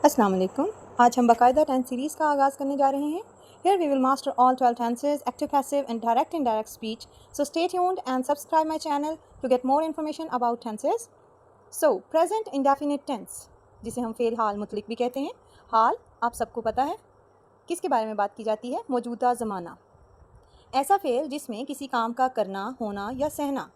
अस्सलाम वालेकुम। आज हम बाकायदा टेंस सीरीज़ का आगाज़ करने जा रहे हैं। Here we will master all 12 tenses, active, passive and direct indirect speech. So stay tuned and subscribe my channel to get more information about tenses. So present indefinite tense, जिसे हम fail हाल मुतलिक भी कहते हैं। हाल आप सबको पता है किसके बारे में बात की जाती है? मौजूदा ज़माना। ऐसा फ़ेल जिसमें किसी काम का करना, होना या सहना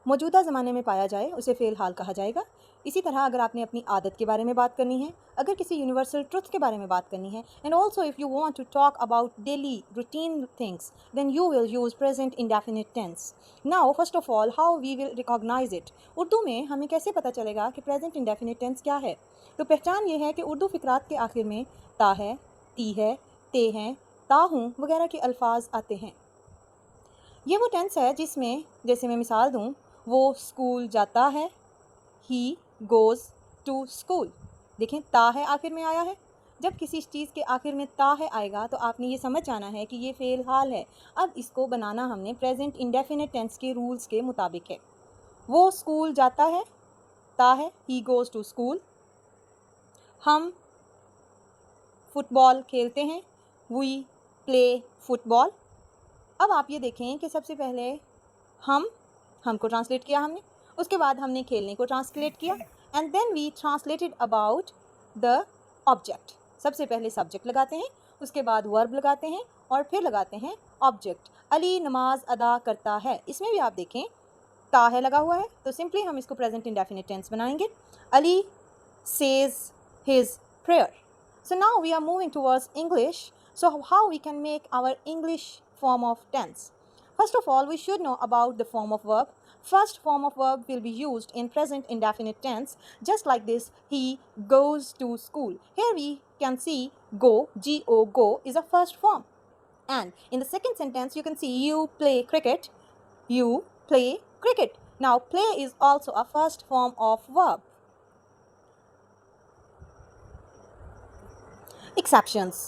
मौजूदा ज़माने में पाया जाए उसे फ़ेल हाल कहा जाएगा। इसी तरह अगर आपने अपनी आदत के बारे में बात करनी है, अगर किसी यूनिवर्सल ट्रुथ के बारे में बात करनी है, and also if you want to talk about daily routine things, then you will use present indefinite tense. Now first of all how we will recognize it. Urdu में हमें कैसे पता चलेगा कि प्रेजेंट इंडेफिनिट टेंस क्या है? तो पहचान ये है कि उर्दू फ़िक्रात के आखिर में ता है, ती है, ते हैं, ता हूँ वगैरह के अल्फाज आते हैं। ये वो टेंस है जिसमें, जैसे मैं मिसाल दूँ, वो स्कूल जाता है, ही गोज़ टू स्कूल। देखें ता है आखिर में आया है। जब किसी चीज़ के आखिर में ता है आएगा तो आपने ये समझ जाना है कि ये फ़ेल हाल है। अब इसको बनाना हमने प्रेजेंट इंडेफिनिट टेंस के रूल्स के मुताबिक है। वो स्कूल जाता है, ता है, ही गोज़ टू स्कूल। हम फुटबॉल खेलते हैं, वी प्ले फुटबॉल। अब आप ये देखें कि सबसे पहले हमको ट्रांसलेट किया हमने, उसके बाद हमने खेलने को ट्रांसलेट किया, and then we translated about the object. सबसे पहले सब्जेक्ट लगाते हैं, उसके बाद वर्ब लगाते हैं और फिर लगाते हैं ऑब्जेक्ट। अली नमाज अदा करता है, इसमें भी आप देखें ता है लगा हुआ है, तो सिंपली हम इसको प्रेजेंट इंडेफिनिट टेंस बनाएंगे। Ali says his prayer. So now we are moving towards English. So how we can make our English form of tense? First of all, we should know about the form of verb. First form of verb will be used in present indefinite tense, just like this: he goes to school. Here we can see go, G-O, go is a first form. And in the second sentence, you can see you play cricket. You play cricket. Now play is also a first form of verb. Exceptions.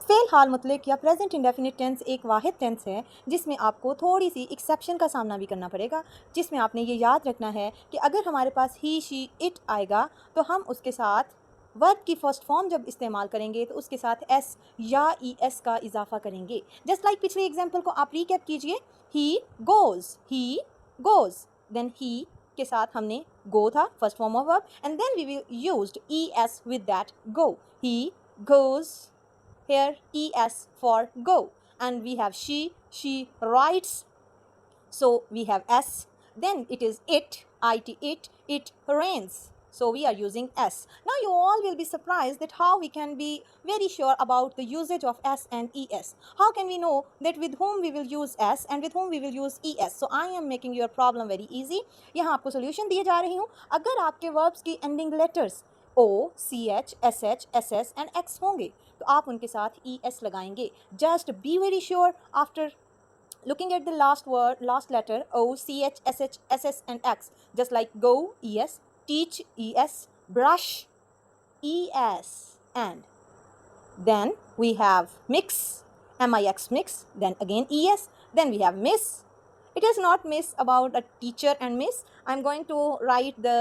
फ़ेल हाल मुतलिक या present indefinite tense एक वाहिद tense है जिसमें आपको थोड़ी सी exception का सामना भी करना पड़ेगा, जिसमें आपने ये याद रखना है कि अगर हमारे पास ही, शी, इट आएगा तो हम उसके साथ वर्ब की फर्स्ट फॉर्म जब इस्तेमाल करेंगे तो उसके साथ एस या ई एस का इजाफा करेंगे। जस्ट लाइक पिछले एग्जाम्पल को आप रीकैप कीजिए। ही गोज़, देन ही के साथ हमने गो था first form of verb, and then we will used E S with that go. He goes, here es for go, and we have she writes, so we have s. Then it is it rains, so we are using s. Now you all will be surprised that how we can be very sure about the usage of s and es. How can we know that with whom we will use s and with whom we will use es? So I am making your problem very easy. यहाँ आपको solution दिए जा रही हूँ। अगर आपके verbs की ending letters O, CH, SH, SS and X होंगे तो आप उनके साथ ES लगाएंगे। Just be very sure after looking at the last word, last letter O, CH, SH, SS and X. Just like go, ES, teach, ES, brush, ES, and then we have mix, MIX mix, then again ES, then we have miss. It is not miss about a teacher and miss. I'm going to write the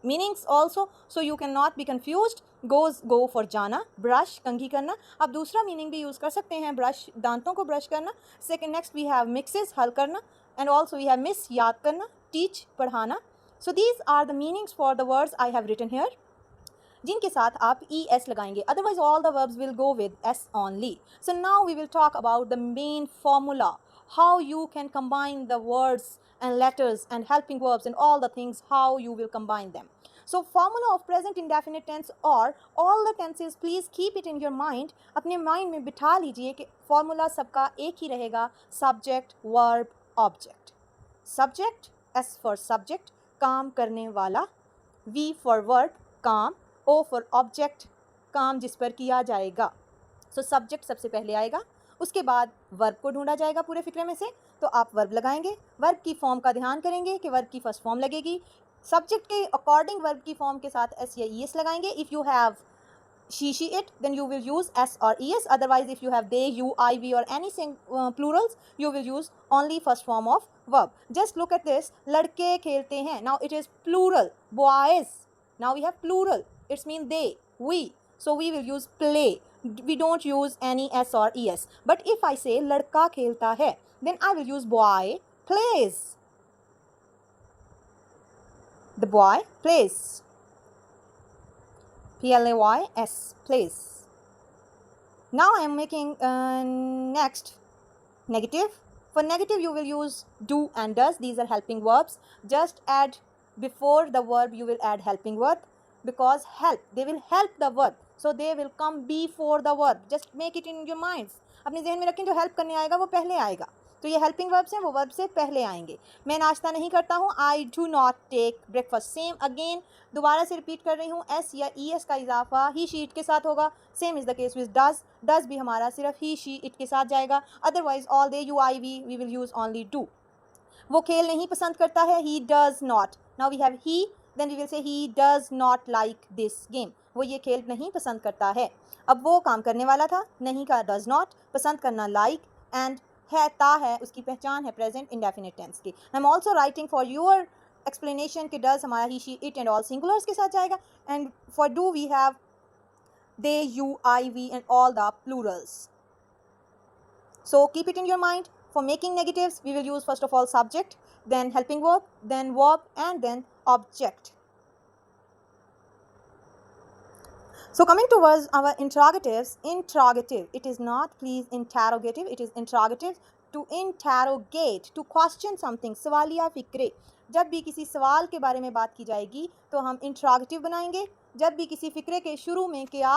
meanings also so you can not be confused. Goes go for जाना, brush कंघी करना। आप दूसरा meaning भी use कर सकते हैं, brush दांतों को ब्रश करना। Second next we have mixes हल करना, and also we have miss याद करना, टीच पढ़ाना। So these are the meanings for the words I have written here, जिनके साथ आप ई एस लगाएंगे, otherwise all the verbs will go with S only. So now we will talk about the main formula, how you can combine the words and letters and helping verbs and all the things, how you will combine them. So formula of present indefinite tense or all the tenses, please keep it in your mind. अपने mind में बिठा लीजिए कि formula सबका एक ही रहेगा, subject, verb, object. Subject, S for subject, काम करने वाला, V for verb, काम, O for object, काम जिस पर किया जाएगा। So subject सबसे पहले आएगा, उसके बाद वर्ब को ढूंढा जाएगा पूरे फिक्रे में से, तो आप वर्ब लगाएंगे। वर्ब की फॉर्म का ध्यान करेंगे कि वर्ब की फर्स्ट फॉर्म लगेगी, सब्जेक्ट के अकॉर्डिंग वर्ब की फॉर्म के साथ एस या ई एस लगाएंगे। If you have she it, then you will use s or es. Otherwise if you have they, you, I, we or any plurals, you will use only first form of verb. Just look at this, ladke khelte hain. Now it is plural, boys Now we have plural. It's mean they, we. So we will use play. We don't use any s or es. But if I say लड़का खेलता है, then I will use boy plays. The boy plays. Plays, plays. Now I am making next negative. For negative you will use do and does. These are helping verbs. Just add before the verb, you will add helping verb, because help, they will help the verb, so they will come before the verb. Just make it in your minds. अपने जहन में रखें, जो help करने आएगा वो पहले आएगा. तो ये हेल्पिंग वर्ब्स हैं, वो वर्ब से पहले आएंगे. मैं नाश्ता नहीं करता हूँ. I do not take breakfast. Same again, दोबारा से रिपीट कर रही हूँ, एस या ई एस का इजाफा ही शी इट के साथ होगा. Same is the case with does. Does भी हमारा सिर्फ ही शी इट के साथ जाएगा. Otherwise all they you I we will use only do. वो खेल नहीं पसंद करता है. He does not. Now we have he, then we will say he does not like this game. वो ये खेल नहीं पसंद करता है. अब वो काम करने वाला था, नहीं का डज नॉट, पसंद करना लाइक, एंड है ता है, उसकी पहचान है प्रेजेंट इंडेफिनिट टेंस की. I am also writing for your explanation कि डज हमारा he she it and all singulars के साथ जाएगा. And for do we have they, you, I, we and all the plurals. So keep it in your mind. For making negatives, we will use first of all subject, then helping verb, then verb, and then object. So coming towards our interrogatives, interrogative, it is not please interrogative, it is interrogative. To interrogate, to question something, सवालिया फिक्रे. जब भी किसी सवाल के बारे में बात की जाएगी तो हम इंट्रागेटिव बनाएंगे. जब भी किसी फ़िक्रे के शुरू में क्या,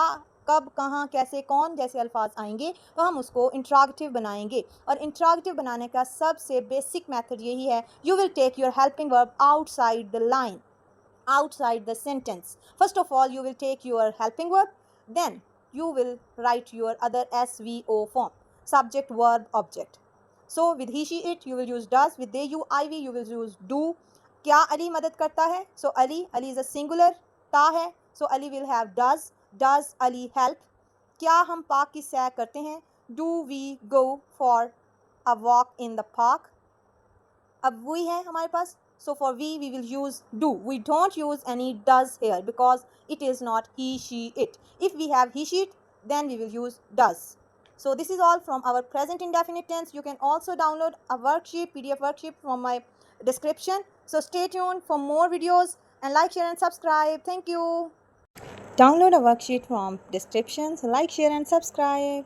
कब, कहाँ, कैसे, कौन जैसे अल्फाज आएंगे तो हम उसको इंट्रागेटिव बनाएंगे. और इंट्रागेटिव बनाने का सबसे बेसिक मेथड यही है, you will take your helping verb outside the line, outside the sentence. First of all, you will take your helping verb, then you will write your other SVO form, subject, verb, object. So with he, she, it, you will use does. With they, you, I, we, you will use do. क्या अली मदद करता है? So Ali is a singular. ता है, so Ali will have does. Does Ali help? क्या हम park की सैर करते हैं? Do we go for a walk in the park? अब we है हमारे पास, so for we will use do. We don't use any does here because it is not he, she, it. If we have he, she, it, then we will use does. So this is all from our present indefinite tense. You can also download a worksheet, PDF worksheet from my description. So stay tuned for more videos and like, share and subscribe. Thank you. Download a worksheet from description. So like, share and subscribe.